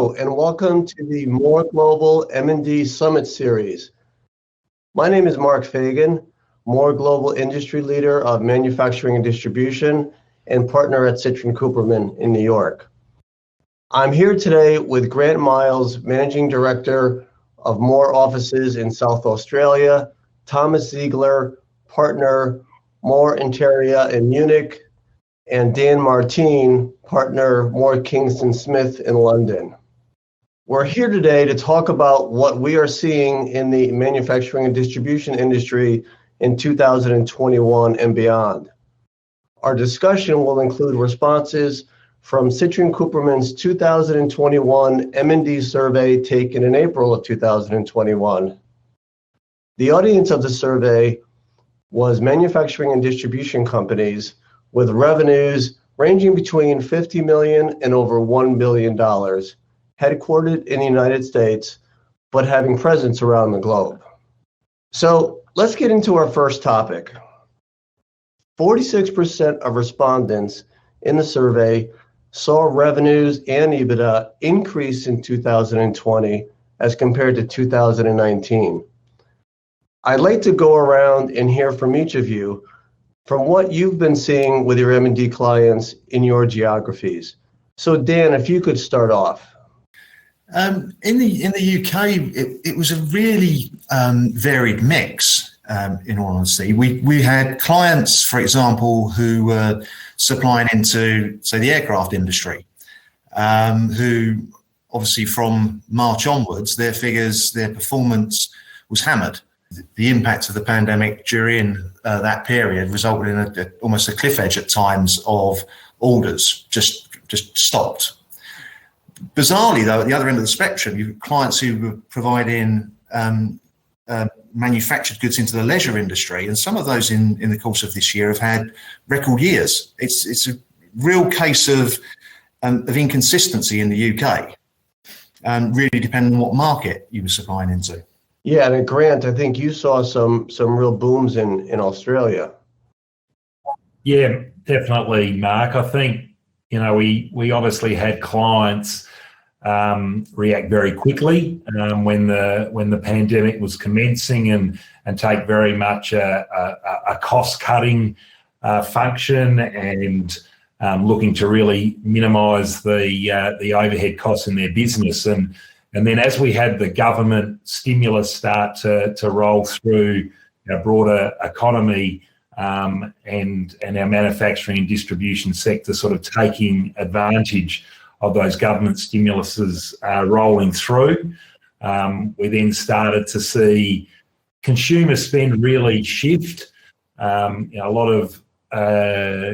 Hello, and welcome to the More Global M&D Summit Series. My name is L Fagan, More Global Industry Leader of Manufacturing and Distribution and partner at Citrin Cooperman in New York. I'm here today with Grant Miles, Managing Director of More Offices in South Australia, Thomas Ziegler, Partner, More Interia in Munich, and Dan Martine, Partner, More Kingston Smith in London. We're here today to talk about what we are seeing in the manufacturing and distribution industry in 2021 and beyond. Our discussion will include responses from Citrin Cooperman's 2021 M&D survey taken in April of 2021. The audience of the survey was manufacturing and distribution companies with revenues ranging between $50 million and over $1 billion, headquartered in the United States, but having presence around the globe. So let's get into our first topic. 46% of respondents in the survey saw revenues and EBITDA increase in 2020 as compared to 2019. I'd like to go around and hear from each of you from what you've been seeing with your M&D clients in your geographies. So Dan, if you could start off. In the UK, it was a really varied mix. In all honesty, we had clients, for example, who were supplying into, say, the aircraft industry, who obviously from March onwards, their performance was hammered. The impact of the pandemic during that period resulted in almost a cliff edge at times of orders just stopped. Bizarrely, though, at the other end of the spectrum, you've got clients who were providing manufactured goods into the leisure industry, and some of those in the course of this year have had record years. It's a real case of inconsistency in the UK, really depending on what market you were supplying into. Yeah, and Grant, I think you saw some real booms in Australia. Yeah, definitely, Mark. I think, we obviously had clients react very quickly when the pandemic was commencing and take very much a cost-cutting function and looking to really minimise the overhead costs in their business. And then as we had the government stimulus start to roll through our broader economy and our manufacturing and distribution sector sort of taking advantage of those government stimuluses rolling through, we then started to see consumer spend really shift. A lot of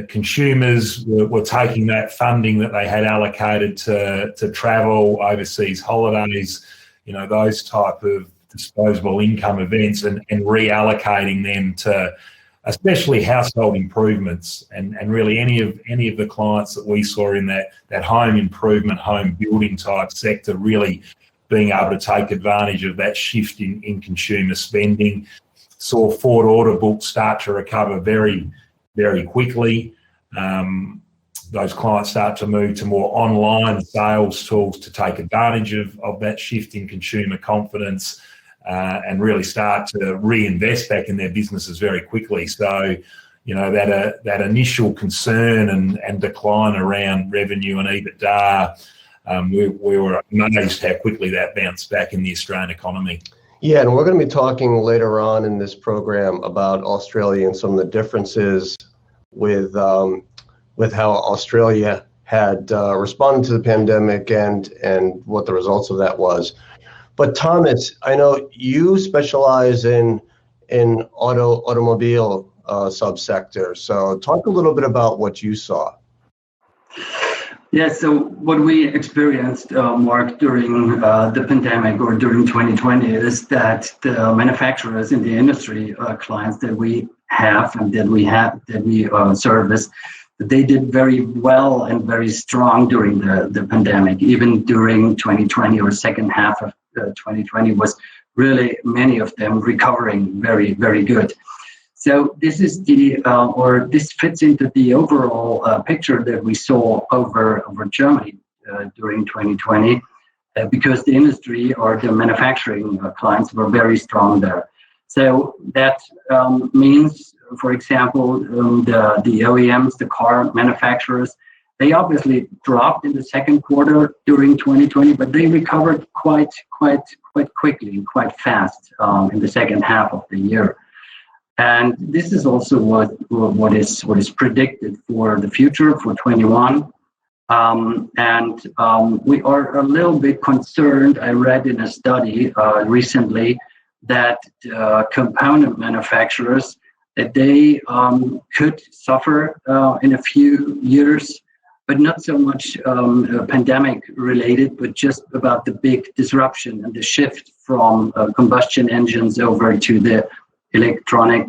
consumers were taking that funding that they had allocated to travel, overseas holidays, those type of disposable income events, and reallocating them to especially household improvements, and really any of the clients that we saw in that home improvement, home building type sector really being able to take advantage of that shift in consumer spending. Saw forward order books start to recover very, very quickly. Those clients start to move to more online sales tools to take advantage of that shift in consumer confidence and really start to reinvest back in their businesses very quickly. So, that initial concern and decline around revenue and EBITDA, we were amazed how quickly that bounced back in the Australian economy. Yeah, and we're going to be talking later on in this program about Australia and some of the differences with how Australia had responded to the pandemic and what the results of that was. But Thomas, I know you specialize in automobile subsector. So talk a little bit about what you saw. Yeah, so what we experienced, Mark, during the pandemic or during 2020 is that the manufacturers in the industry, clients that we have and that we service, they did very well and very strong during the pandemic. Even during 2020 or second half of 2020 was really many of them recovering very, very good. So this is this fits into the overall picture that we saw over Germany during 2020. because the industry or the manufacturing clients were very strong there. So that means, for example, the OEMs, the car manufacturers, they obviously dropped in the second quarter during 2020, but they recovered quite quickly, quite fast in the second half of the year. And this is also what is predicted for the future for 21. We are a little bit concerned. I read in a study recently that component manufacturers, that they could suffer in a few years, but not so much pandemic related, but just about the big disruption and the shift from combustion engines over to the electronic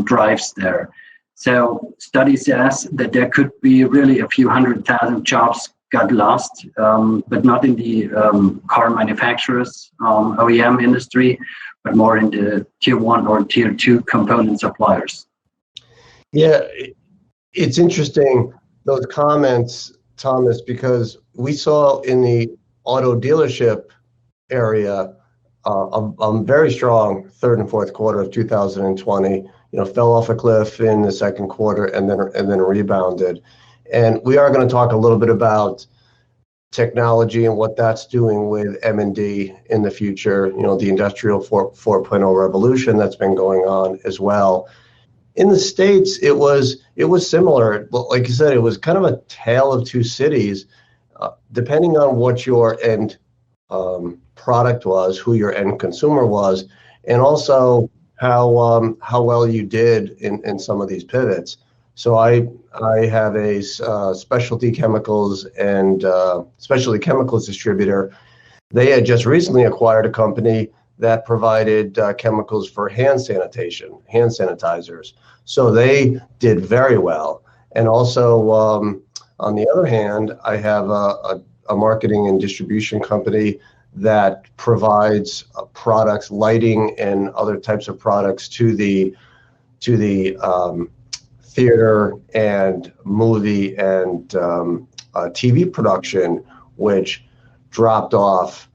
drives there. So study says that there could be really a few 100,000 jobs got lost, but not in the car manufacturers, OEM industry, but more in the tier 1 or tier 2 component suppliers. Yeah, it's interesting, those comments, Thomas, because we saw in the auto dealership area a very strong third and fourth quarter of 2020. Fell off a cliff in the second quarter and then rebounded. And we are going to talk a little bit about technology and what that's doing with M&D in the future. The industrial 4.0 revolution that's been going on as well. In the States, it was similar. Like you said, it was kind of a tale of two cities, depending on what your end product was, who your end consumer was, and also how well you did in some of these pivots. So I have a specialty chemicals and specialty chemicals distributor. They had just recently acquired a company that provided chemicals for hand sanitation, hand sanitizers. So they did very well. And also, on the other hand, I have a marketing and distribution company that provides products, lighting and other types of products to the theater and movie and TV production, which dropped off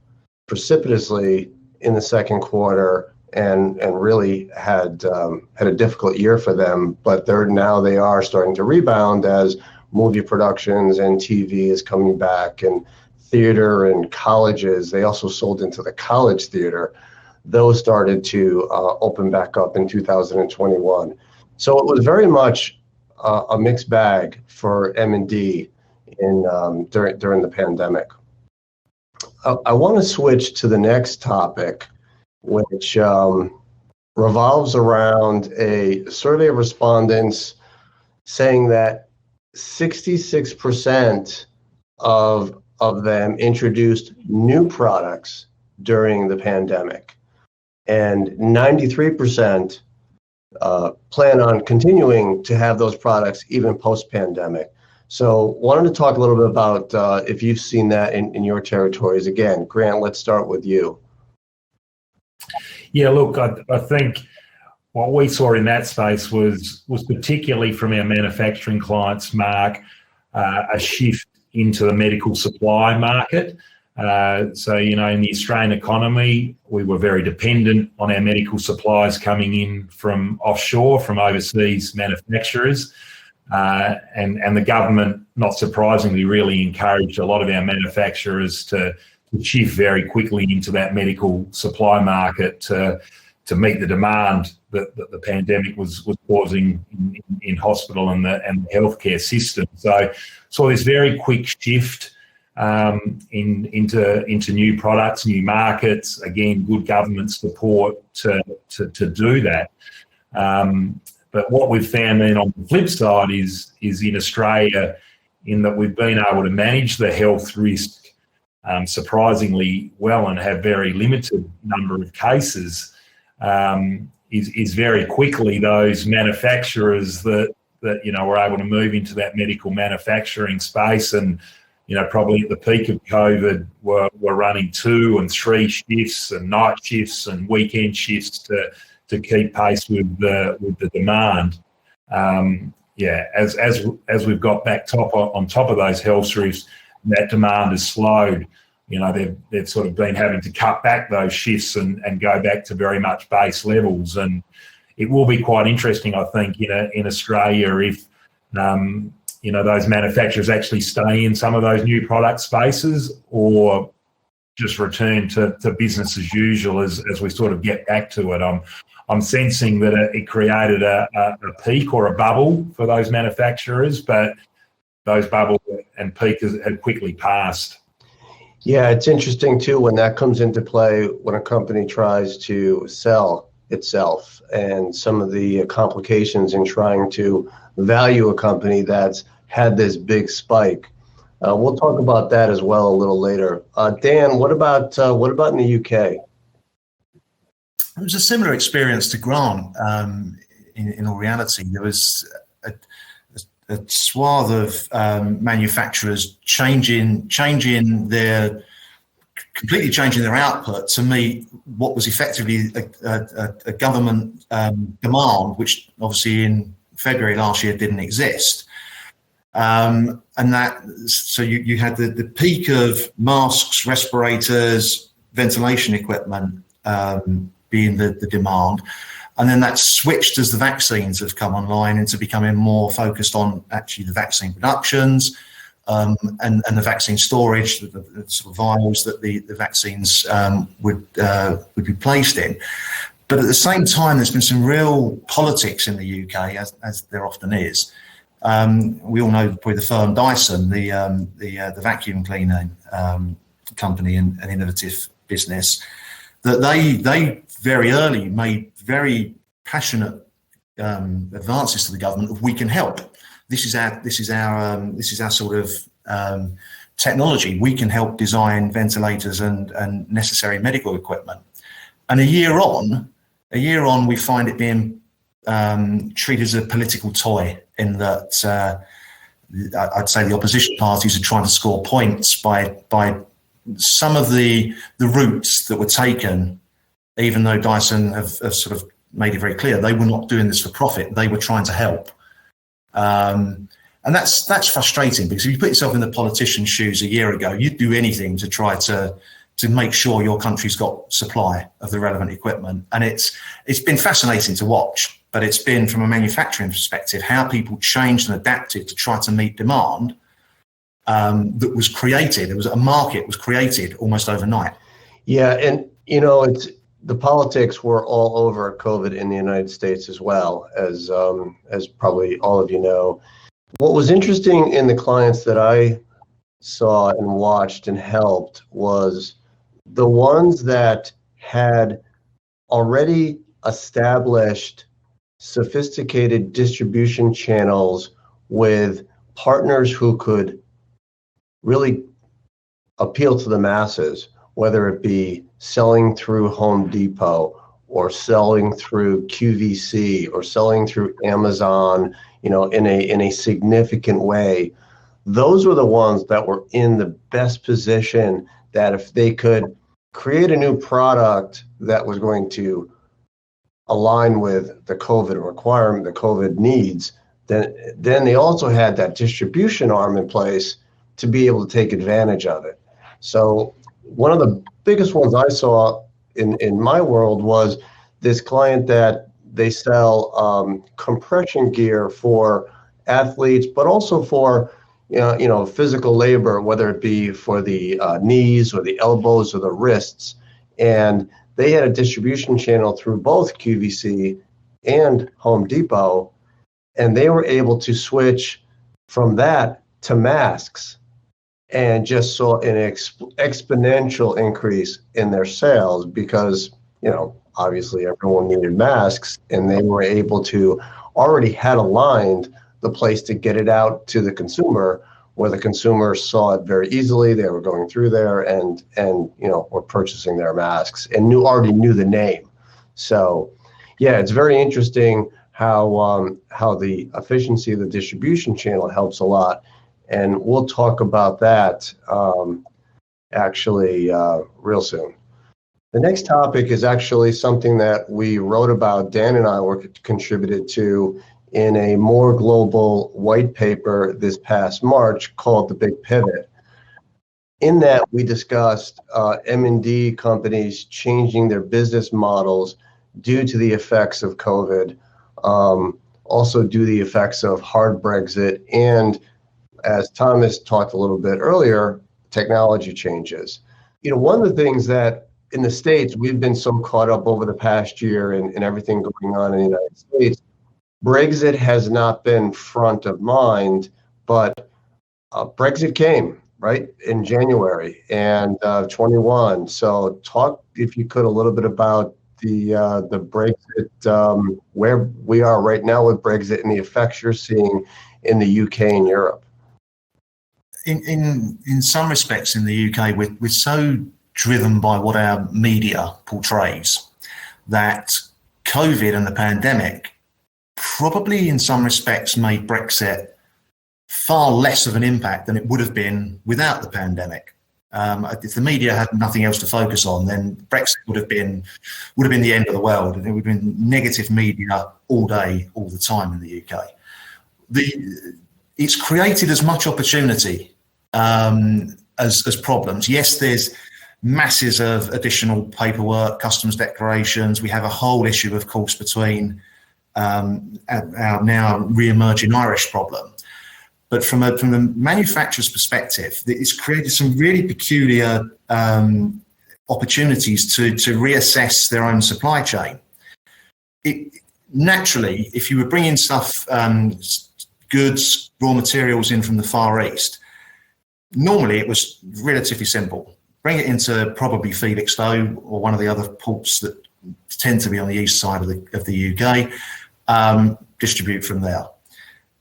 precipitously in the second quarter and really had a difficult year for them. But they are starting to rebound as movie productions and TV is coming back, and theater and colleges. They also sold into the college theater. Those started to open back up in 2021. So it was very much a mixed bag for M&D during the pandemic. I want to switch to the next topic, which revolves around a survey of respondents saying that 66% of them introduced new products during the pandemic, and 93% plan on continuing to have those products even post-pandemic. So wanted to talk a little bit about if you've seen that in your territories. Again, Grant, let's start with you. Yeah, look, I think what we saw in that space was particularly from our manufacturing clients, Mark, a shift into the medical supply market. So, in the Australian economy, we were very dependent on our medical supplies coming in from offshore, from overseas manufacturers. And the government, not surprisingly, really encouraged a lot of our manufacturers to shift very quickly into that medical supply market to meet the demand that the pandemic was causing in hospital and the healthcare system. So this very quick shift into new products, new markets. Again, good government support to do that. But what we've found then on the flip side is in Australia, in that we've been able to manage the health risk surprisingly well and have very limited number of cases. Is very quickly those manufacturers that were able to move into that medical manufacturing space, and probably at the peak of COVID were running 2 and 3 shifts and night shifts and weekend shifts to keep pace with the demand. As we've got back on top of those health risks, that demand has slowed. they've sort of been having to cut back those shifts and go back to very much base levels. And it will be quite interesting, I think, in Australia if those manufacturers actually stay in some of those new product spaces or just return to business as usual as we sort of get back to it. I'm sensing that it created a peak or a bubble for those manufacturers, but those bubble and peak had quickly passed. Yeah, it's interesting too when that comes into play when a company tries to sell itself and some of the complications in trying to value a company that's had this big spike. We'll talk about that as well a little later. Dan, what about in the UK? It was a similar experience to Grant. In all reality, there was a swath of manufacturers completely changing their output to meet what was effectively a government demand, which obviously in February last year didn't exist. So you had the peak of masks, respirators, ventilation equipment being the demand. And then that switched as the vaccines have come online into becoming more focused on actually the vaccine productions and the vaccine storage, the sort of vials that the vaccines would be placed in. But at the same time, there's been some real politics in the UK, as there often is. We all know probably the firm Dyson, the vacuum cleaner company and innovative business, that they very early made very passionate advances to the government of we can help. This is our sort of technology. We can help design ventilators and necessary medical equipment. And a year on, we find it being treated as a political toy in that I'd say the opposition parties are trying to score points by some of the routes that were taken, even though Dyson have sort of made it very clear they were not doing this for profit. They were trying to help. And that's frustrating because if you put yourself in the politician's shoes a year ago, you'd do anything to try to make sure your country's got supply of the relevant equipment. And it's been fascinating to watch, but it's been from a manufacturing perspective, how people changed and adapted to try to meet demand that was created. It was a market was created almost overnight. Yeah, and it's the politics were all over COVID in the United States as well, as probably all of you know. What was interesting in the clients that I saw and watched and helped was the ones that had already established sophisticated distribution channels with partners who could really appeal to the masses, whether it be selling through Home Depot or selling through QVC or selling through Amazon, in a significant way. Those were the ones that were in the best position that if they could create a new product that was going to align with the COVID requirement, the COVID needs, then they also had that distribution arm in place to be able to take advantage of it. So one of the biggest ones I saw in my world was this client that they sell compression gear for athletes, but also for physical labor, whether it be for the knees or the elbows or the wrists. And they had a distribution channel through both QVC and Home Depot, and they were able to switch from that to masks and just saw an exponential increase in their sales because, obviously everyone needed masks, and they were able to already had aligned the place to get it out to the consumer, where the consumer saw it very easily. They were going through there and were purchasing their masks and already knew the name. So, yeah, it's very interesting how the efficiency of the distribution channel helps a lot, and we'll talk about that real soon. The next topic is actually something that we wrote about, Dan and I contributed to in a more global white paper this past March called The Big Pivot. In that, we discussed M&D companies changing their business models due to the effects of COVID, also due to the effects of hard Brexit, and as Thomas talked a little bit earlier, technology changes. One of the things that in the States, we've been so caught up over the past year in everything going on in the United States, Brexit has not been front of mind, but Brexit came, right, in January and 21. So talk, if you could, a little bit about the Brexit, where we are right now with Brexit and the effects you're seeing in the UK and Europe. In some respects in the UK, we're so driven by what our media portrays that COVID and the pandemic probably in some respects made Brexit far less of an impact than it would have been without the pandemic. If the media had nothing else to focus on, then Brexit would have been the end of the world, and it would have been negative media all day, all the time in the UK. It's created as much opportunity as problems. Yes, there's masses of additional paperwork, customs declarations. We have a whole issue, of course, between our now re-emerging Irish problem. But from the manufacturer's perspective, it's created some really peculiar opportunities to reassess their own supply chain. Naturally, if you were bringing stuff, goods, raw materials in from the Far East, normally it was relatively simple. Bring it into probably Felixstowe or one of the other ports that tend to be on the east side of the UK, distribute from there.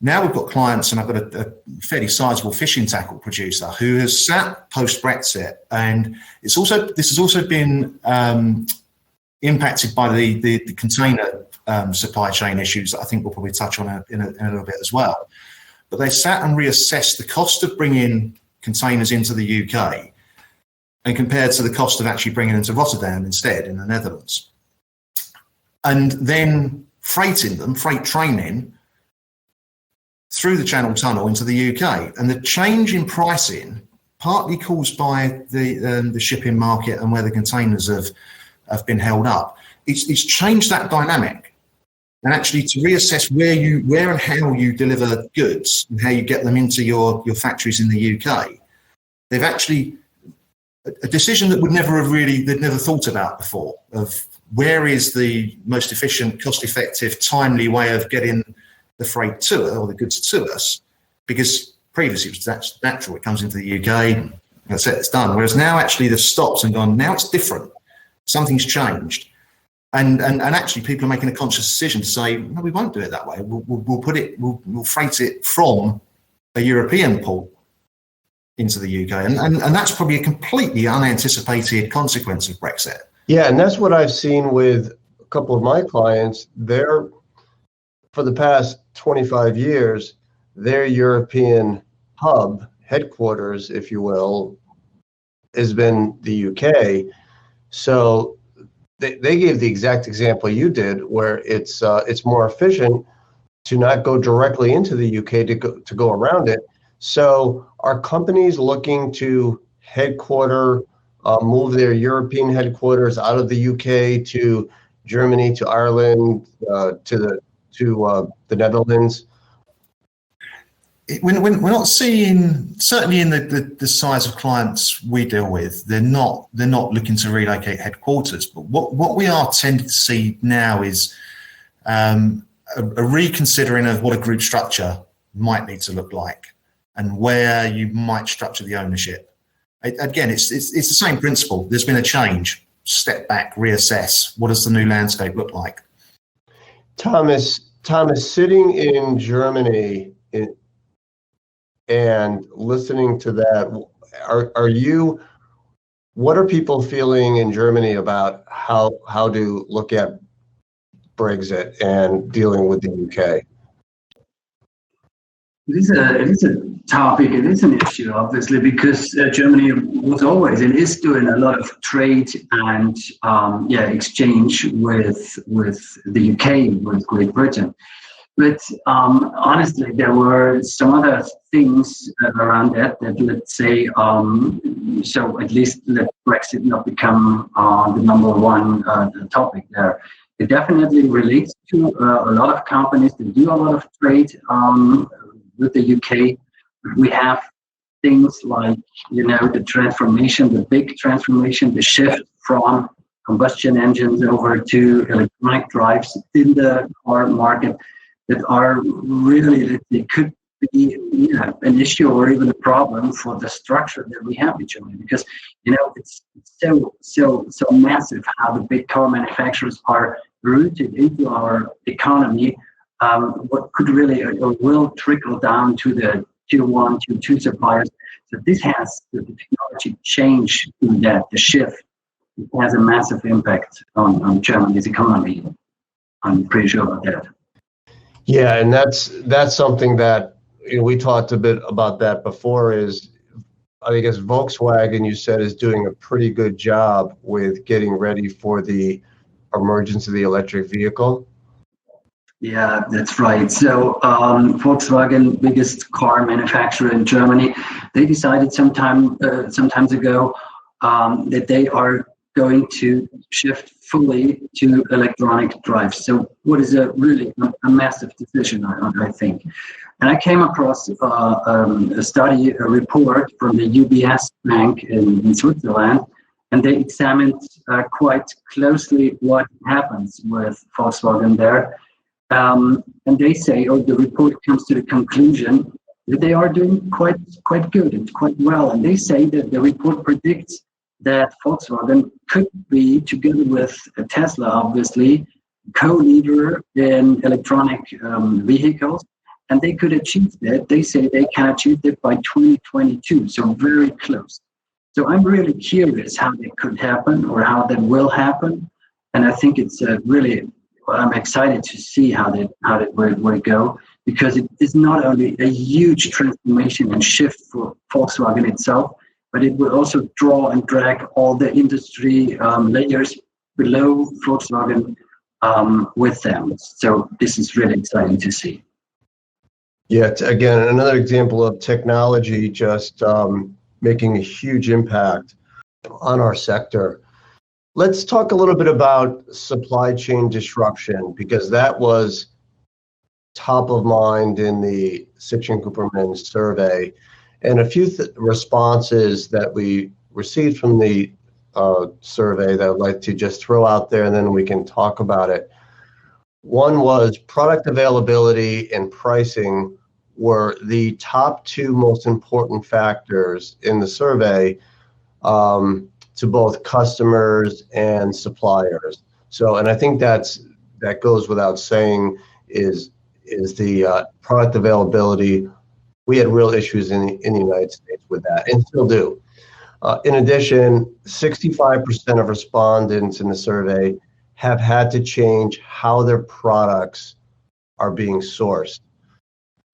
Now we've got clients, and I've got a fairly sizable fishing tackle producer who has sat post-Brexit, and this has also been impacted by the container supply chain issues that I think we'll probably touch on in a little bit as well. But they sat and reassessed the cost of bringing containers into the UK and compared to the cost of actually bringing them to Rotterdam instead in the Netherlands. And then freight training through the Channel Tunnel into the UK. And the change in pricing, partly caused by the shipping market and where the containers have been held up, it's changed that dynamic. And actually to reassess where and how you deliver goods and how you get them into your factories in the UK, they've actually, a decision that they'd never thought about before, of where is the most efficient, cost-effective, timely way of getting the freight to it or the goods to us, because previously it was natural, it comes into the UK, that's it, it's done. Whereas now actually they've stopped and gone, now it's different, something's changed. And actually people are making a conscious decision to say, no, we won't do it that way. We'll freight it from a European port into the UK. And that's probably a completely unanticipated consequence of Brexit. Yeah, and that's what I've seen with a couple of my clients. For the past 25 years, their European hub, headquarters, if you will, has been the UK. So they gave the exact example you did, where it's more efficient to not go directly into the UK to go around it. So are companies looking to move their European headquarters out of the UK to Germany, to Ireland, to the Netherlands? We're not seeing, certainly in the size of clients we deal with, they're not looking to relocate headquarters. But what we are tending to see now is a reconsidering of what a group structure might need to look like and where you might structure the ownership. Again, it's the same principle. There's been a change. Step back, reassess. What does the new landscape look like? Thomas, sitting in Germany and listening to that, what are people feeling in Germany about how to look at Brexit and dealing with the UK? It is a topic, it is an issue, obviously, because Germany was always and is doing a lot of trade and exchange with the UK, with Great Britain. But honestly, there were some other things around that, let's say, so at least let Brexit not become the number one topic there. It definitely relates to a lot of companies that do a lot of trade with the UK. We have things like, the transformation, the big transformation, the shift from combustion engines over to electronic drives in the car market that are really, they could be an issue or even a problem for the structure that we have in Germany, because it's so massive how the big car manufacturers are rooted into our economy. What could really or will trickle down to the tier 1, tier 2 suppliers. So this has the technology change in that, the shift. It has a massive impact on Germany's economy. I'm pretty sure about that. Yeah, and that's something that we talked a bit about that before. Is I guess Volkswagen, you said, is doing a pretty good job with getting ready for the emergence of the electric vehicle. Yeah, that's right. So Volkswagen, biggest car manufacturer in Germany, they decided sometimes ago that they are going to shift fully to electronic drives. So what is a massive decision, I think. And I came across a report from the UBS Bank in Switzerland, and they examined quite closely what happens with Volkswagen there. And they say, the report comes to the conclusion that they are doing quite good and quite well. And they say that the report predicts that Volkswagen could be, together with Tesla, obviously, co-leader in electronic vehicles. And they could achieve that. They say they can achieve that by 2022, so very close. So I'm really curious how that could happen or how that will happen. And I think it's I'm excited to see how that will go, because it is not only a huge transformation and shift for Volkswagen itself, but it will also draw and drag all the industry layers below Volkswagen with them. So this is really exciting to see. Yeah, again, another example of technology just making a huge impact on our sector. Let's talk a little bit about supply chain disruption, because that was top of mind in the Citrin-Cooperman survey. And a few responses that we received from the survey that I'd like to just throw out there, and then we can talk about it. One was product availability and pricing were the top two most important factors in the survey to both customers and suppliers. So, and I think that goes without saying, is the product availability. We had real issues in the United States with that, and still do. In addition, 65% of respondents in the survey have had to change how their products are being sourced.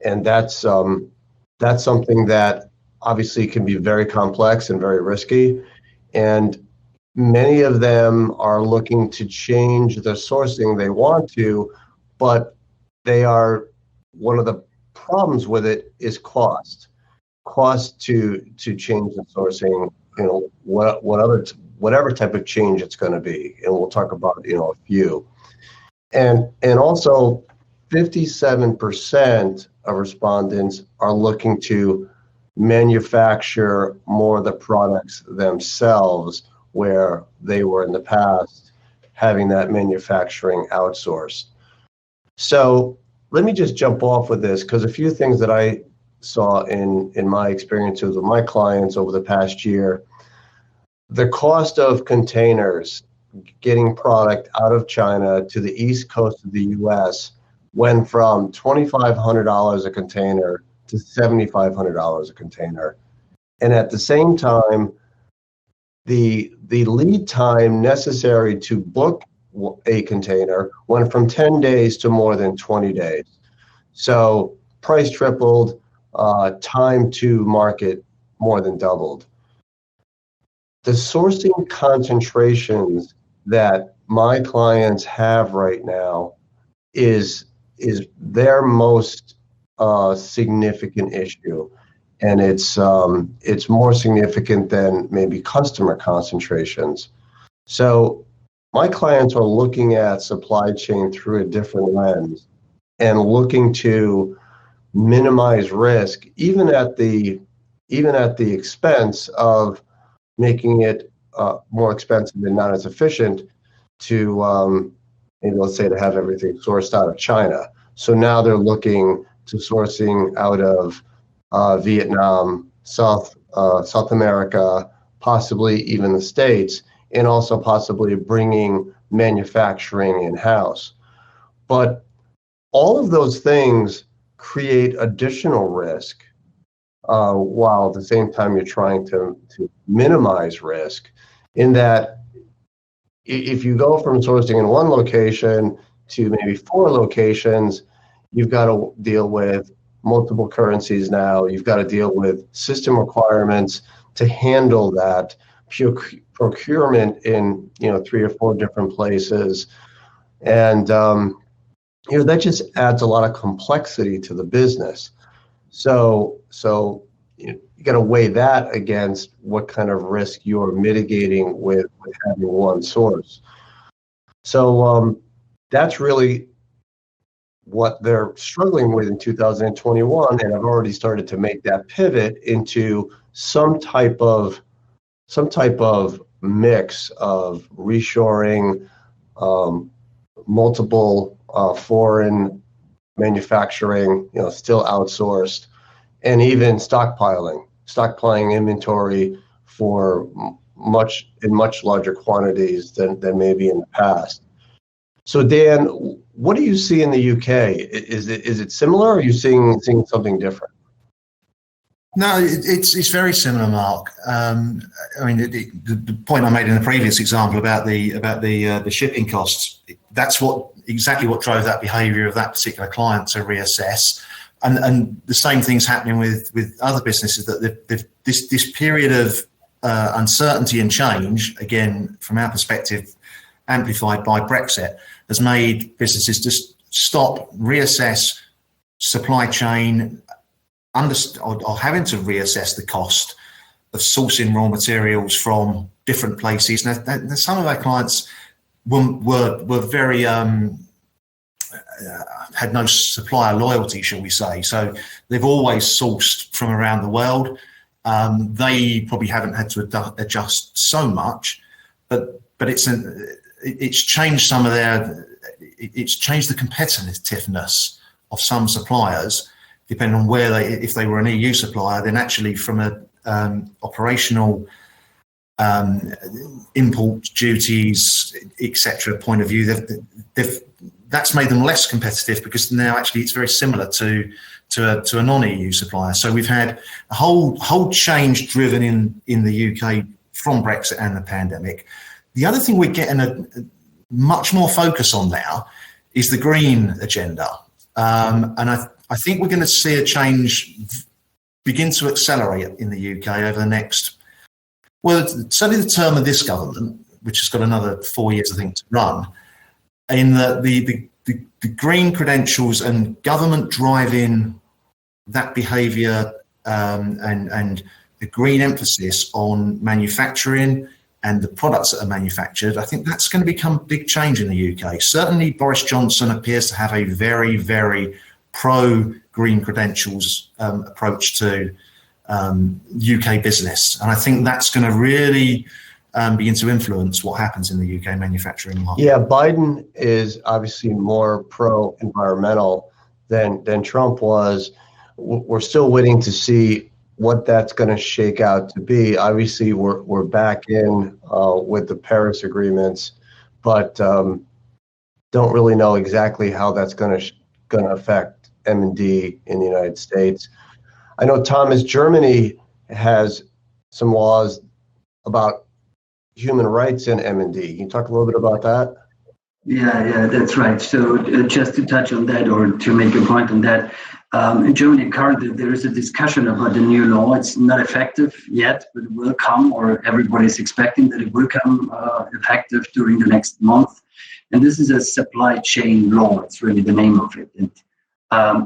And that's something that obviously can be very complex and very risky. And many of them are looking to change the sourcing they want to, but one of the problems with it is cost to change the sourcing, whatever type of change it's going to be. And we'll talk about, a few. And also 57% of respondents are looking to manufacture more of the products themselves, where they were in the past having that manufacturing outsourced. So let me just jump off with this, because a few things that I saw in my experiences with my clients over the past year, the cost of containers getting product out of China to the East Coast of the US went from $2,500 a container to $7,500 a container. And at the same time, the lead time necessary to book a container went from 10 days to more than 20 days. So price tripled, time to market more than doubled. The sourcing concentrations that my clients have right now is their most significant issue, and it's more significant than maybe customer concentrations. So my clients are looking at supply chain through a different lens and looking to minimize risk, even at the expense of making it more expensive and not as efficient to maybe, let's say, to have everything sourced out of China. So now they're looking to sourcing out of Vietnam, South America, possibly even the States, and also possibly bringing manufacturing in-house. But all of those things create additional risk, while at the same time you're trying to minimize risk, in that if you go from sourcing in one location to maybe 4 locations, you've got to deal with multiple currencies now. You've got to deal with system requirements to handle that procurement in 3 or 4 different places, and that just adds a lot of complexity to the business. So you got to weigh that against what kind of risk you're mitigating with having one source. So that's really what they're struggling with in 2021, and I've already started to make that pivot into some type of mix of reshoring, multiple foreign manufacturing, still outsourced, and even stockpiling inventory for much larger quantities than maybe in the past. So Dan, what do you see in the UK? Is it similar, or are you seeing something different? No, it's very similar, Mark. I mean, the point I made in the previous example about the shipping costs, that's exactly what drove that behaviour of that particular client to reassess, and the same thing's happening with other businesses, that this period of uncertainty and change, again from our perspective, amplified by Brexit, has made businesses just stop, reassess supply chain, or having to reassess the cost of sourcing raw materials from different places. Now, some of our clients were very had no supplier loyalty, shall we say? So they've always sourced from around the world. They probably haven't had to adjust so much, but it's changed some of it's changed the competitiveness of some suppliers, depending on if they were an EU supplier, then actually from a operational import duties, etc. point of view, that's made them less competitive, because now actually it's very similar to a non-EU supplier. So we've had a whole change driven in the UK from Brexit and the pandemic. The other thing we're getting a much more focus on now is the green agenda, and I think we're going to see a change begin to accelerate in the UK over the next, certainly the term of this government, which has got another 4 years, I think, to run, in the green credentials and government driving that behaviour, and the green emphasis on manufacturing and the products that are manufactured. I think that's going to become a big change in the UK. Certainly Boris Johnson appears to have a very, very pro-green credentials approach to UK business. And I think that's going to really begin to influence what happens in the UK manufacturing market. Yeah, Biden is obviously more pro-environmental than Trump was. We're still waiting to see what that's going to shake out to be. Obviously, we're back in with the Paris agreements, but don't really know exactly how that's going to affect M&D in the United States. I know, Thomas, Germany has some laws about human rights in M&D. Can you talk a little bit about that? Yeah, that's right. So just to touch on that, or to make a point on that, in Germany currently there is a discussion about the new law. It's not effective yet, but it will come, or everybody's expecting that it will come effective during the next month. And this is a supply chain law. It's really the name of it.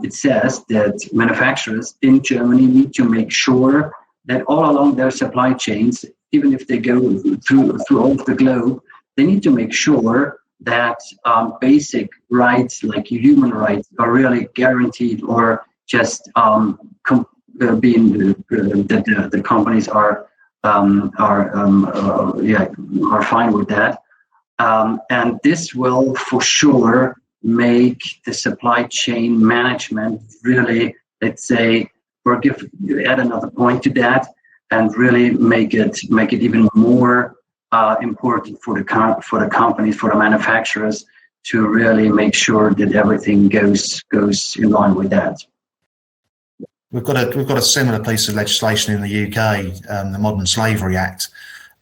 It says that manufacturers in Germany need to make sure that all along their supply chains, even if they go through all of the globe, they need to make sure that basic rights like human rights are really guaranteed, or just being that the companies are fine with that, and this will for sure make the supply chain management really, let's say, or add another point to that, and really make it even more important for the companies, for the manufacturers, to really make sure that everything goes in line with that. We've got a similar piece of legislation in the UK, the Modern Slavery Act,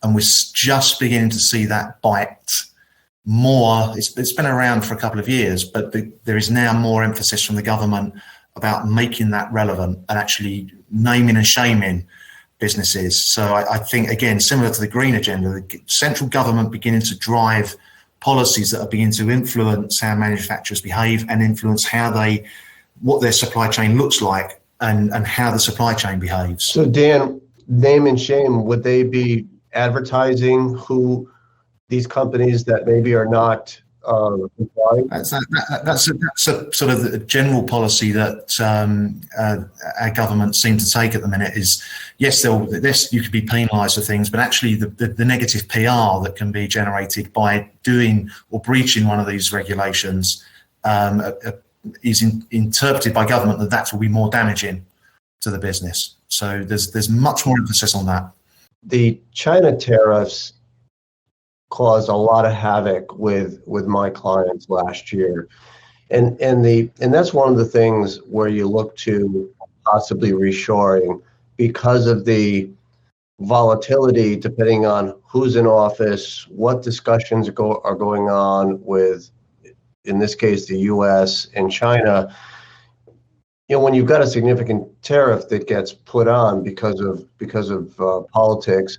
and we're just beginning to see that bite more. It's been around for a couple of years, but there is now more emphasis from the government about making that relevant and actually naming and shaming businesses. So I think, again, similar to the green agenda, the central government beginning to drive policies that are beginning to influence how manufacturers behave and influence what their supply chain looks like and how the supply chain behaves. So Dan, name and shame, would they be advertising who these companies that maybe are not complying? That's a sort of the general policy that our government seems to take at the minute is, yes, you could be penalised for things, but actually the negative PR that can be generated by doing or breaching one of these regulations is interpreted by government that will be more damaging to the business. So there's much more emphasis on that. The China tariffs caused a lot of havoc with my clients last year, and that's one of the things where you look to possibly reshoring because of the volatility, depending on who's in office, what discussions are going on with, in this case, the U.S. and China. You know, when you've got a significant tariff that gets put on because of politics,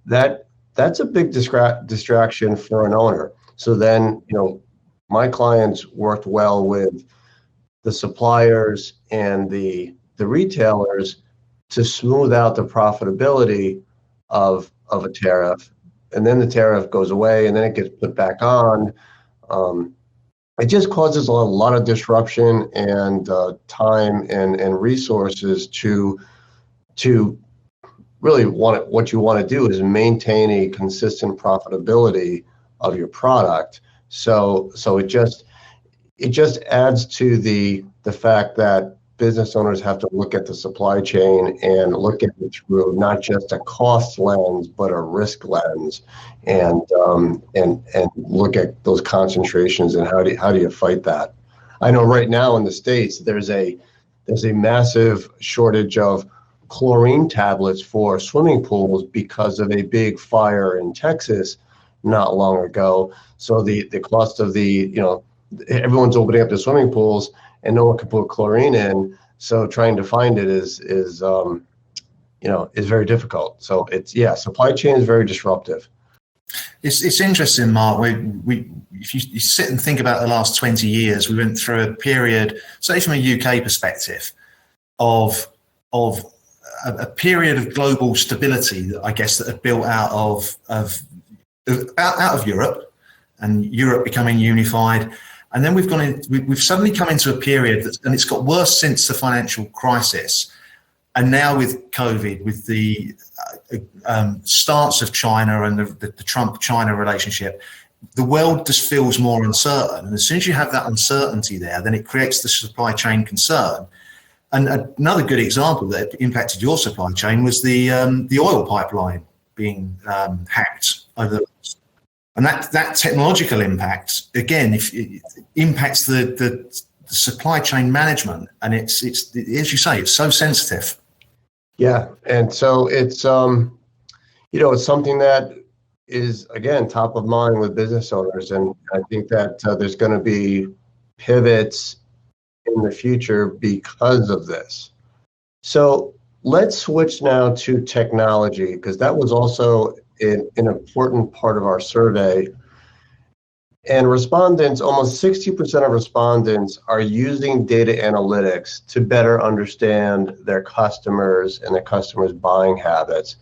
that's a big distraction for an owner. So then, you know, my clients worked well with the suppliers and the retailers to smooth out the profitability of a tariff, and then the tariff goes away, and then it gets put back on. It just causes a lot of disruption and time and resources to really what you want to do is maintain a consistent profitability of your product. So it just adds to the fact that business owners have to look at the supply chain and look at it through not just a cost lens but a risk lens, and look at those concentrations and how do you fight that. I know right now in the States there's a massive shortage of chlorine tablets for swimming pools because of a big fire in Texas not long ago. So the cost of everyone's opening up the swimming pools and no one can put chlorine in. So trying to find it is very difficult. So supply chain is very disruptive. It's interesting, Mark. If you sit and think about the last 20 years, we went through a period, say from a UK perspective, of a period of global stability, I guess, that had built out of Europe, and Europe becoming unified. And then we've suddenly come into a period and it's got worse since the financial crisis. And now with COVID, with the stance of China and the Trump-China relationship, the world just feels more uncertain. And as soon as you have that uncertainty there, then it creates the supply chain concern. And another good example that impacted your supply chain was the oil pipeline being hacked over the. And that technological impact, again, if it impacts the supply chain management, and it's as you say, it's so sensitive. Yeah, and so it's it's something that is, again, top of mind with business owners, and I think that there's going to be pivots in the future because of this. So let's switch now to technology, because that was also an important part of our survey. And respondents, almost 60% of respondents are using data analytics to better understand their customers and their customers' buying habits,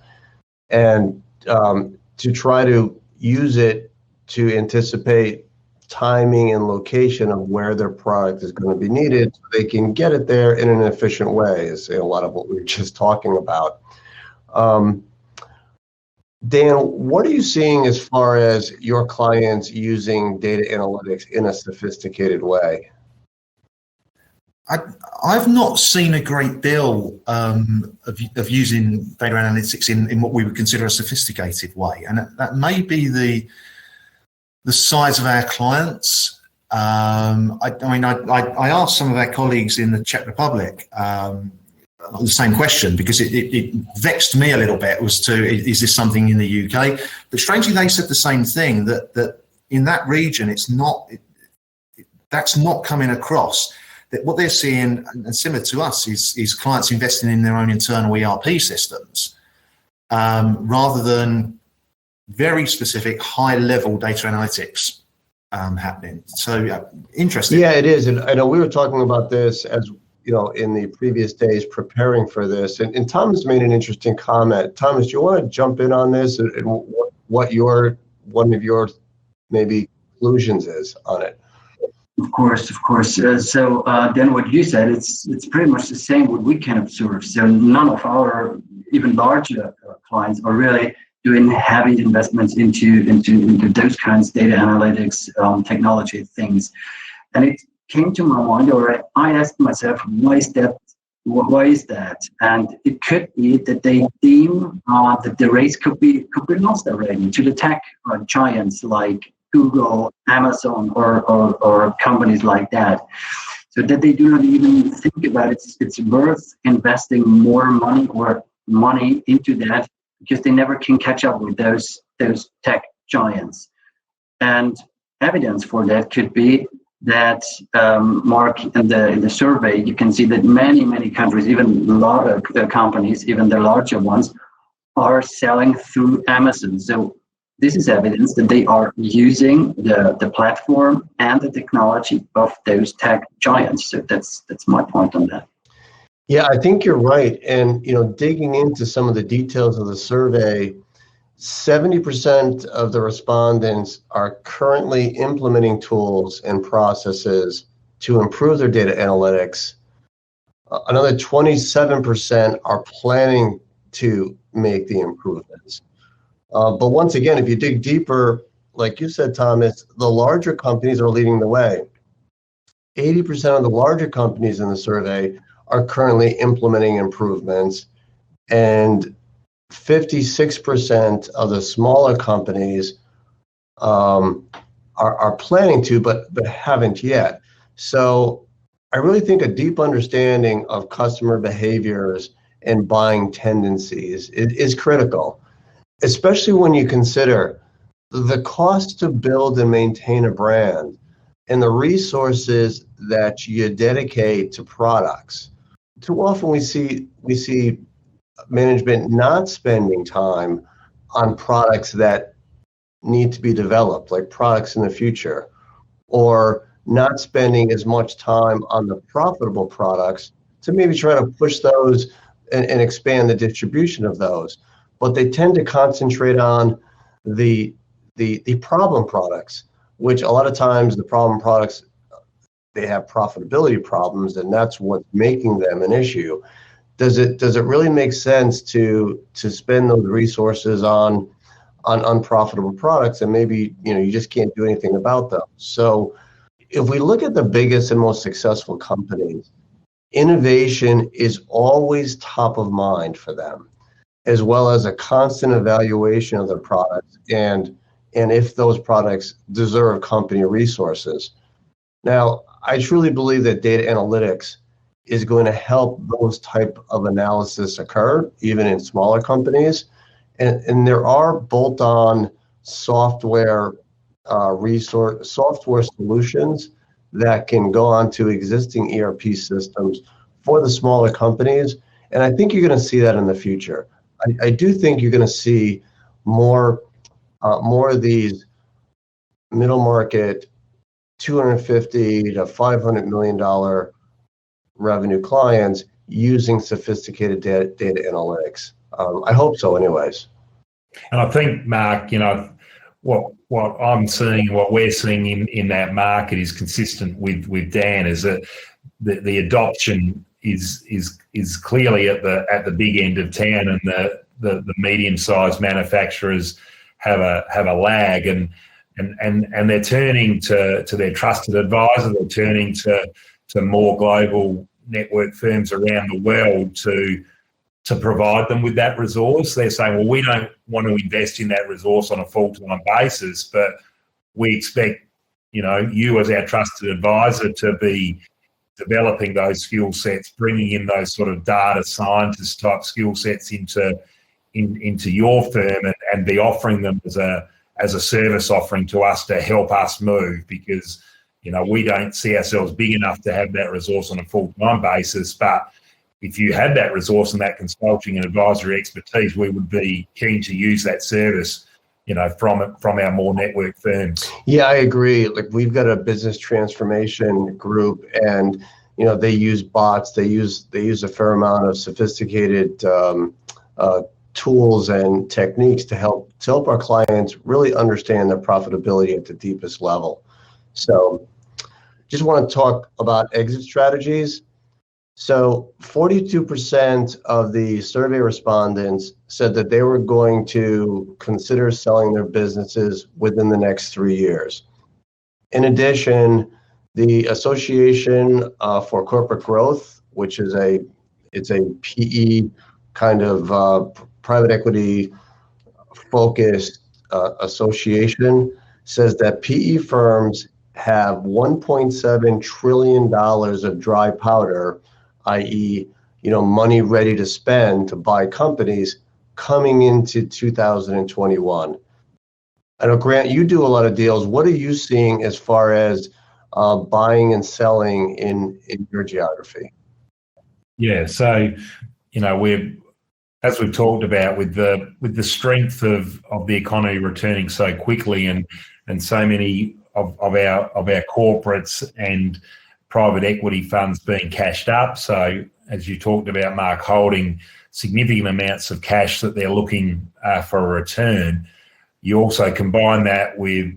and to try to use it to anticipate timing and location of where their product is going to be needed so they can get it there in an efficient way, is a lot of what we were just talking about. Dan, what are you seeing as far as your clients using data analytics in a sophisticated way? I've not seen a great deal of using data analytics in what we would consider a sophisticated way, and that may be the size of our clients. I asked some of our colleagues in the Czech Republic the same question, because it vexed me a little bit as to, is this something in the UK? But strangely, they said the same thing, that in that region, that's not coming across. That what they're seeing, and similar to us, is clients investing in their own internal ERP systems, rather than very specific high-level data analytics happening. So interesting. Yeah, it is. And I know we were talking about this as in the previous days preparing for this, and Thomas made an interesting comment. Thomas, do you want to jump in on this and what one of your maybe conclusions is on it? Of course. So then what you said, it's pretty much the same what we can observe. So none of our even larger clients are really doing heavy investments into those kinds of data analytics technology things. And it came to my mind, or I asked myself, why is that? And it could be that they deem that the race could be lost already to the tech giants like Google, Amazon, or companies like that. So that they do not even think about it's worth investing more money into that, because they never can catch up with those tech giants. And evidence for that could be that, Mark, in the survey, you can see that many countries, even a lot of companies, even the larger ones, are selling through Amazon. So this is evidence that they are using the platform and the technology of those tech giants. So that's my point on that. Yeah, I think you're right. And digging into some of the details of the survey, 70% of the respondents are currently implementing tools and processes to improve their data analytics. Another 27% are planning to make the improvements. But once again, if you dig deeper, like you said, Thomas, the larger companies are leading the way. 80% of the larger companies in the survey are currently implementing improvements, and 56% of the smaller companies are planning to, but haven't yet. So I really think a deep understanding of customer behaviors and buying tendencies is critical, especially when you consider the cost to build and maintain a brand and the resources that you dedicate to products. Too often we see management not spending time on products that need to be developed, like products in the future, or not spending as much time on the profitable products to maybe try to push those and expand the distribution of those. But they tend to concentrate on the problem products, which a lot of times the problem products, they have profitability problems, and that's what's making them an issue. Does it really make sense to spend those resources on unprofitable products, and maybe you just can't do anything about them? So if we look at the biggest and most successful companies, innovation is always top of mind for them, as well as a constant evaluation of their products and if those products deserve company resources. Now, I truly believe that data analytics is going to help those type of analysis occur, even in smaller companies. And there are bolt-on software solutions that can go onto existing ERP systems for the smaller companies. And I think you're going to see that in the future. I do think you're going to see more of these middle market, $250 to $500 million revenue clients using sophisticated data analytics. I hope so anyways. And I think, Mark, what I'm seeing, what we're seeing in that market is consistent with Dan, is that the adoption is clearly at the big end of town, and the medium-sized manufacturers have a lag, and they're turning to their trusted advisor. They're turning to more global network firms around the world to provide them with that resource. They're saying, well, we don't want to invest in that resource on a full-time basis, but we expect, you as our trusted advisor to be developing those skill sets, bringing in those sort of data scientist type skill sets into your firm, and be offering them as a service offering to us to help us move, because we don't see ourselves big enough to have that resource on a full-time basis. But if you had that resource and that consulting and advisory expertise, we would be keen to use that service, from our more network firms. Yeah, I agree. Like, we've got a business transformation group, and they use bots. They use a fair amount of sophisticated tools and techniques to help our clients really understand their profitability at the deepest level. So, just want to talk about exit strategies. So 42% of the survey respondents said that they were going to consider selling their businesses within the next 3 years. In addition, the Association for Corporate Growth, which is a PE kind of private equity focused association, says that PE firms have $1.7 trillion of dry powder, i.e., money ready to spend to buy companies coming into 2021. I know, Grant, you do a lot of deals. What are you seeing as far as buying and selling in your geography? Yeah, so as we've talked about, with the strength of the economy returning so quickly, and so many of our corporates and private equity funds being cashed up. So as you talked about, Mark, holding significant amounts of cash that they're looking for a return. You also combine that with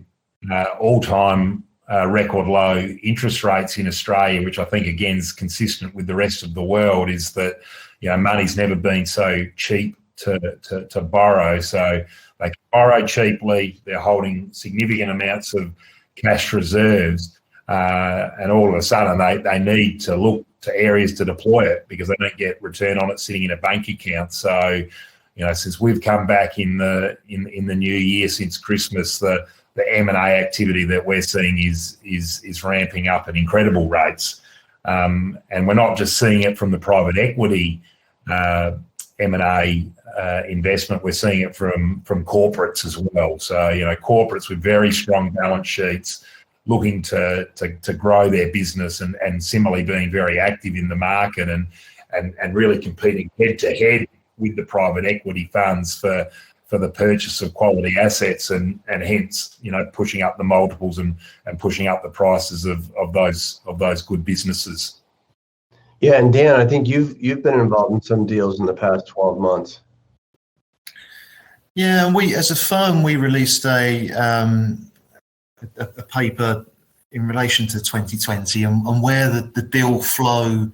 all-time record low interest rates in Australia, which I think again is consistent with the rest of the world, is that money's never been so cheap to borrow. So they can borrow cheaply. They're holding significant amounts of cash reserves. And all of a sudden they need to look to areas to deploy it, because they don't get return on it sitting in a bank account. So, since we've come back in the new year, since Christmas, the M&A activity that we're seeing is ramping up at incredible rates. And we're not just seeing it from the private equity M&A investment, we're seeing it from corporates as well. So, corporates with very strong balance sheets, looking to grow their business, and similarly being very active in the market, and really competing head to head with the private equity funds for the purchase of quality assets, and hence pushing up the multiples and pushing up the prices of those good businesses. Yeah, and Dan, I think you've been involved in some deals in the past 12 months. Yeah, we as a firm, we released a paper in relation to 2020 and where the deal flow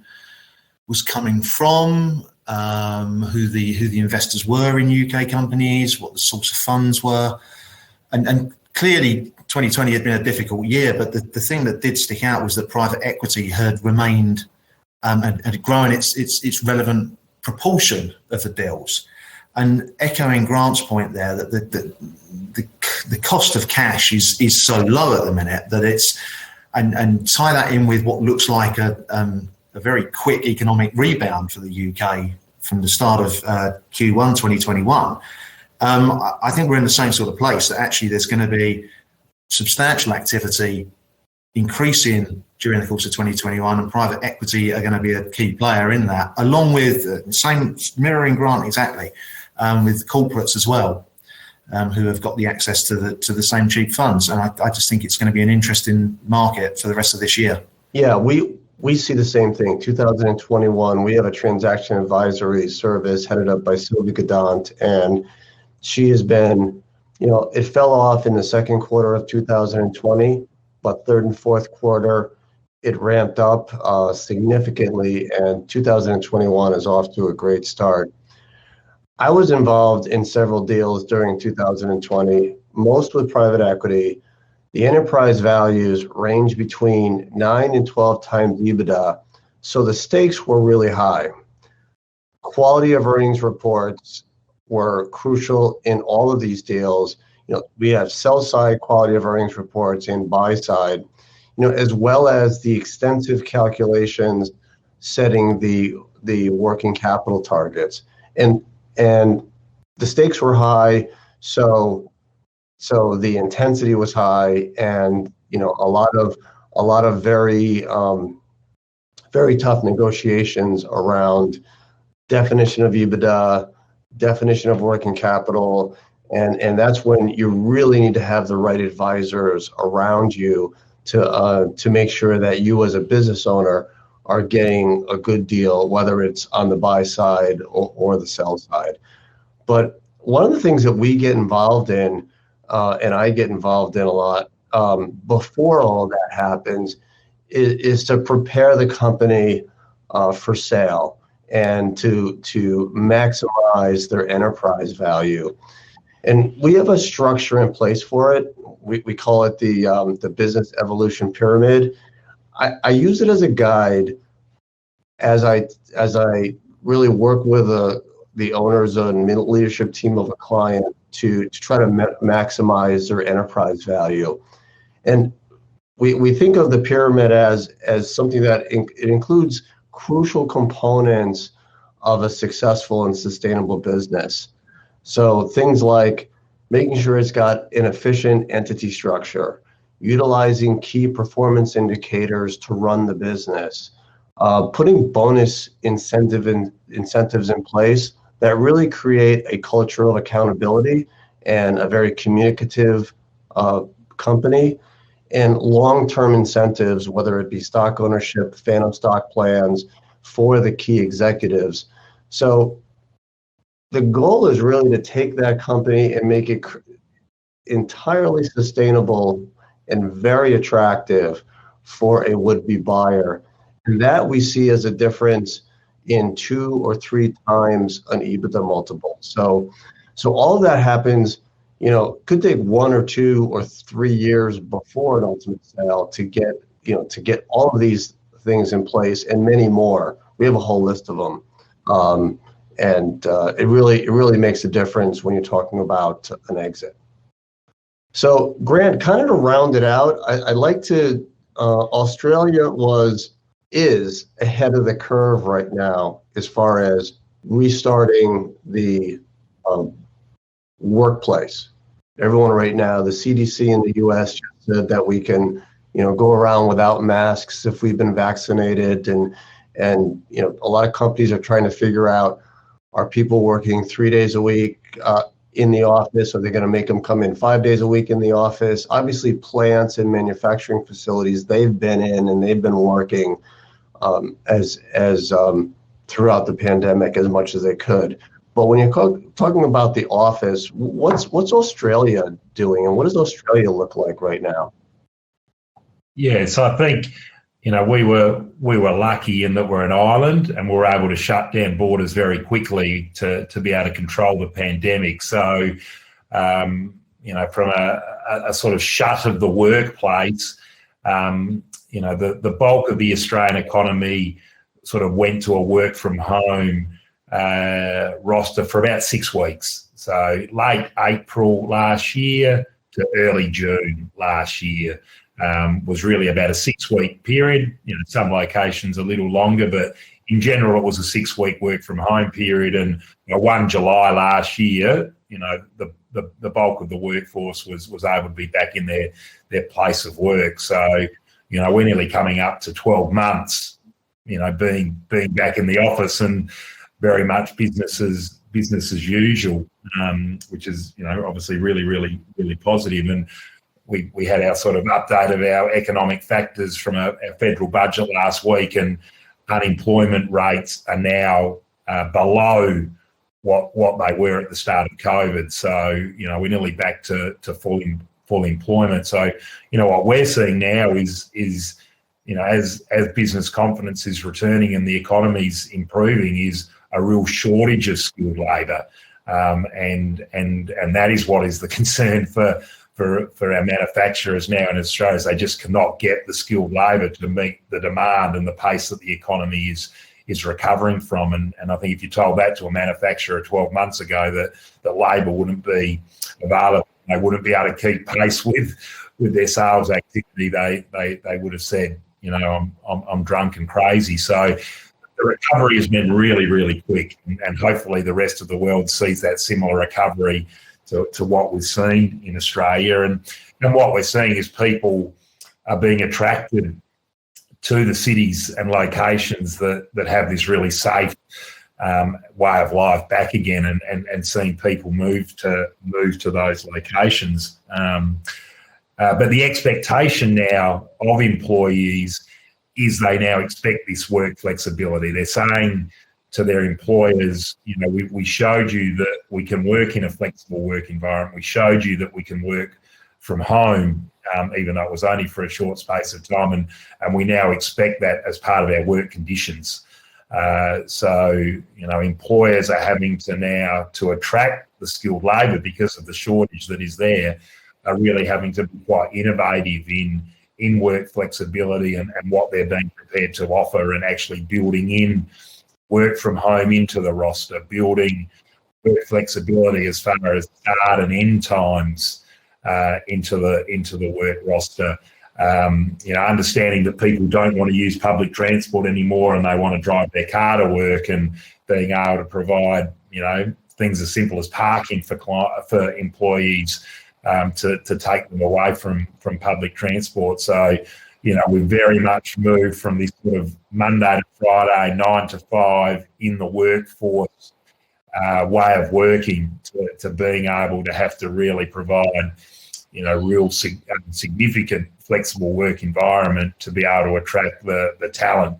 was coming from, who the investors were in UK companies, what the source of funds were, and clearly 2020 had been a difficult year, but the thing that did stick out was that private equity had remained and had grown its relevant proportion of the deals. And echoing Grant's point there, that the cost of cash is so low at the minute that it's, and tie that in with what looks like a very quick economic rebound for the UK from the start of Q1 2021. I think we're in the same sort of place, that actually there's going to be substantial activity increasing during the course of 2021, and private equity are going to be a key player in that, along with same mirroring Grant exactly, with corporates as well. who have got the access to the same cheap funds. And I just think it's going to be an interesting market for the rest of this year. Yeah, we see the same thing. 2021, we have a transaction advisory service headed up by Sylvie Gadant, and she has been, it fell off in the second quarter of 2020, but third and fourth quarter, it ramped up significantly, and 2021 is off to a great start. I was involved in several deals during 2020, most with private equity. The enterprise values range between 9 and 12 times EBITDA, so the stakes were really high. Quality of earnings reports were crucial in all of these deals. We have sell side quality of earnings reports and buy side, as well as the extensive calculations setting the working capital targets. And the stakes were high, so the intensity was high, and a lot of very very tough negotiations around definition of EBITDA, definition of working capital, and that's when you really need to have the right advisors around you to make sure that you as a business owner are getting a good deal, whether it's on the buy side or the sell side. But one of the things that we get involved in, and I get involved in a lot before all that happens, is to prepare the company for sale and to maximize their enterprise value. And we have a structure in place for it. We call it the business evolution pyramid. I use it as a guide as I really work with the owners and middle leadership team of a client to try to maximize their enterprise value. And we think of the pyramid as something that it includes crucial components of a successful and sustainable business. So things like making sure it's got an efficient entity structure, utilizing key performance indicators to run the business, putting bonus incentives in place that really create a culture of accountability and a very communicative company, and long-term incentives, whether it be stock ownership, phantom stock plans for the key executives. So the goal is really to take that company and make it entirely sustainable and very attractive for a would-be buyer. And that we see as a difference in 2 or 3 times an EBITDA multiple. So all of that happens, could take 1 or 2 or 3 years before an ultimate sale to get all of these things in place and many more. We have a whole list of them. And it really makes a difference when you're talking about an exit. So Grant, kind of to round it out, I'd like to, Australia is ahead of the curve right now as far as restarting the workplace. Everyone right now, the CDC in the US just said that we can, go around without masks if we've been vaccinated, and a lot of companies are trying to figure out, are people working 3 days a week in the office? Are they going to make them come in 5 days a week in the office? Obviously, plants and manufacturing facilities, they've been in and they've been working as throughout the pandemic as much as they could. But when you're talking about the office, what's Australia doing, and what does Australia look like right now? Yeah, so I think we were lucky in that we're an island and we were able to shut down borders very quickly to be able to control the pandemic. So from a sort of shut of the workplace, the bulk of the Australian economy sort of went to a work from home roster for about 6 weeks. So late April last year to early June last year was really about a 6-week period. Some locations a little longer, but in general, it was a 6-week work from home period. And 1 July last year, the bulk of the workforce was able to be back in their place of work. So, we're nearly coming up to 12 months, being back in the office, and very much business business as usual, which is, obviously really, really, really positive. And we had our sort of update of our economic factors from our federal budget last week, and unemployment rates are now below what they were at the start of COVID. So, we're nearly back to full employment. So, what we're seeing now is as business confidence is returning and the economy's improving, is a real shortage of skilled labour, and that is what is the concern for our manufacturers now in Australia. Is they just cannot get the skilled labour to meet the demand and the pace that the economy is recovering from. And I think if you told that to a manufacturer 12 months ago that labour wouldn't be available, they wouldn't be able to keep pace with their sales activity, they would have said, I'm drunk and crazy. So the recovery has been really, really quick, and hopefully the rest of the world sees that similar recovery to what we've seen in Australia. And what we're seeing is people are being attracted to the cities and locations that have this really safe way of life back again, and seeing people move to those locations. But the expectation now of employees is they now expect this work flexibility. They're saying to their employers, we showed you that we can work in a flexible work environment. We showed you that we can work from home, even though it was only for a short space of time, and we now expect that as part of our work conditions. So employers are having to now, to attract the skilled labour because of the shortage that is there, are really having to be quite innovative in work flexibility and what they're being prepared to offer, and actually building in work from home into the roster, building work flexibility as far as start and end times into the work roster. Understanding that people don't want to use public transport anymore and they want to drive their car to work, and being able to provide, things as simple as parking for employees to take them away from public transport. So, we've very much moved from this sort of Monday to Friday, 9 to 5 in the workforce way of working to being able to have to really provide, real significant flexible work environment to be able to attract the talent.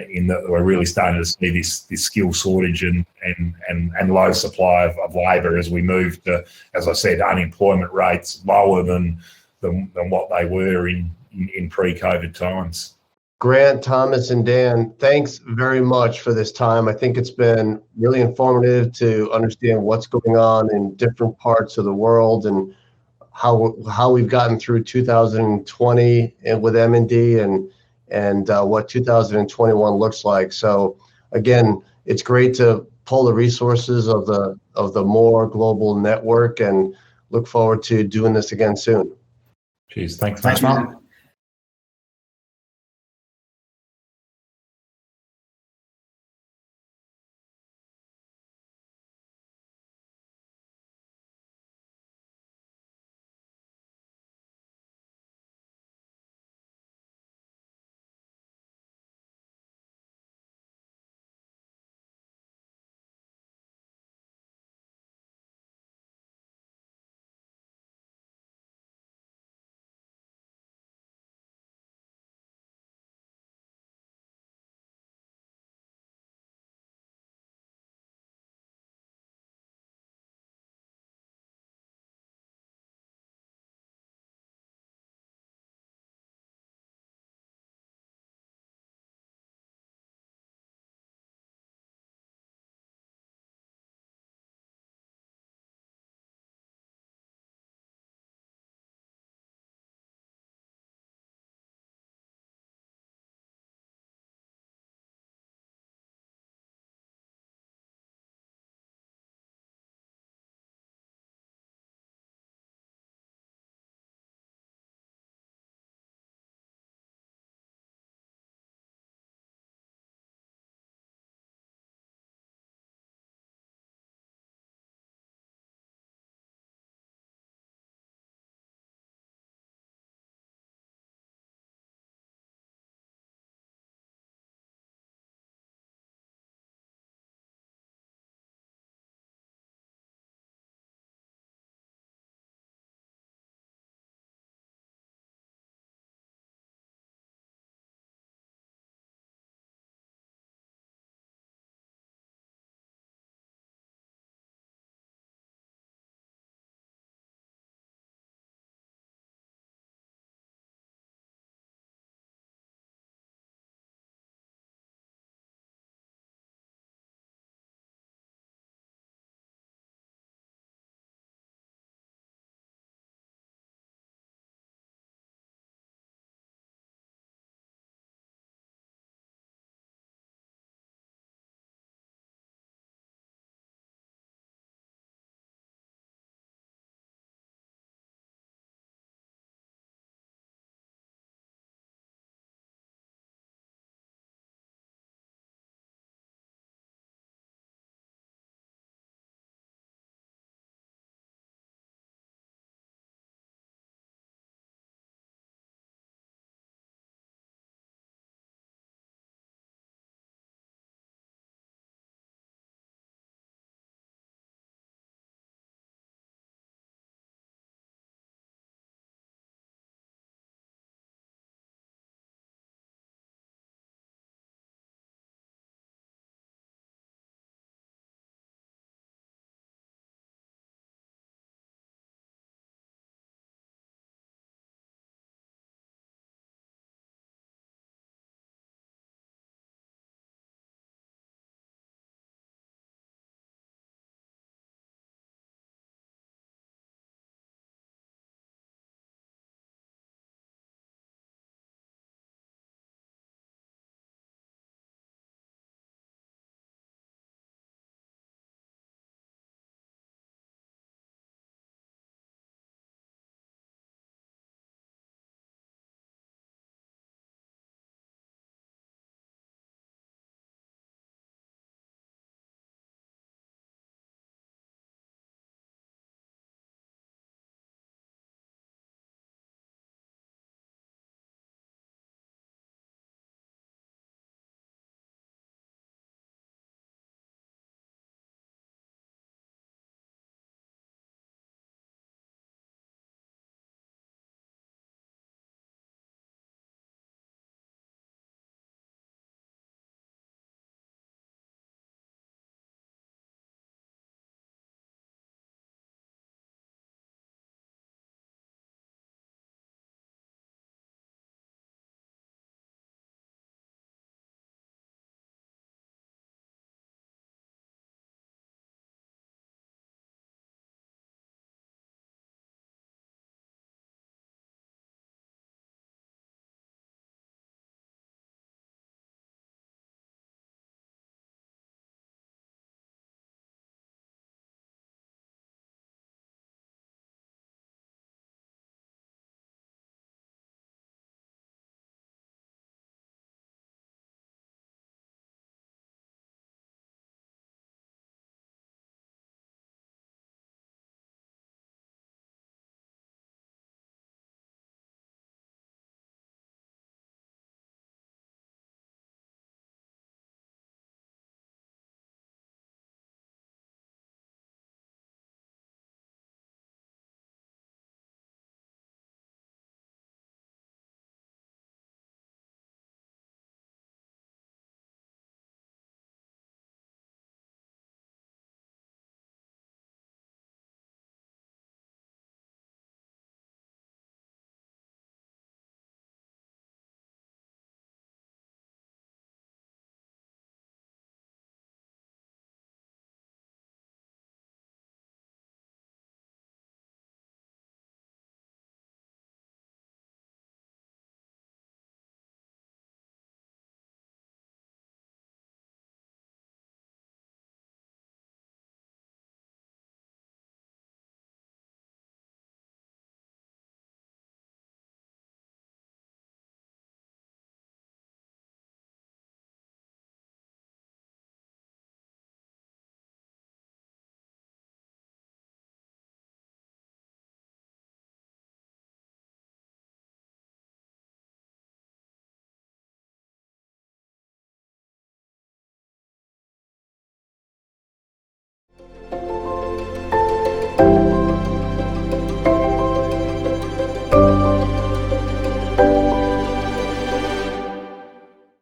In that we're really starting to see this skill shortage and low supply of labour as we move to, as I said, unemployment rates lower than what they were in pre-COVID times. Grant, Thomas, and Dan, thanks very much for this time. I think it's been really informative to understand what's going on in different parts of the world, and how we've gotten through 2020 and with M&D and what 2021 looks like. So again, it's great to pull the resources of the More Global Network, and look forward to doing this again soon. Cheers. Thanks, Mark.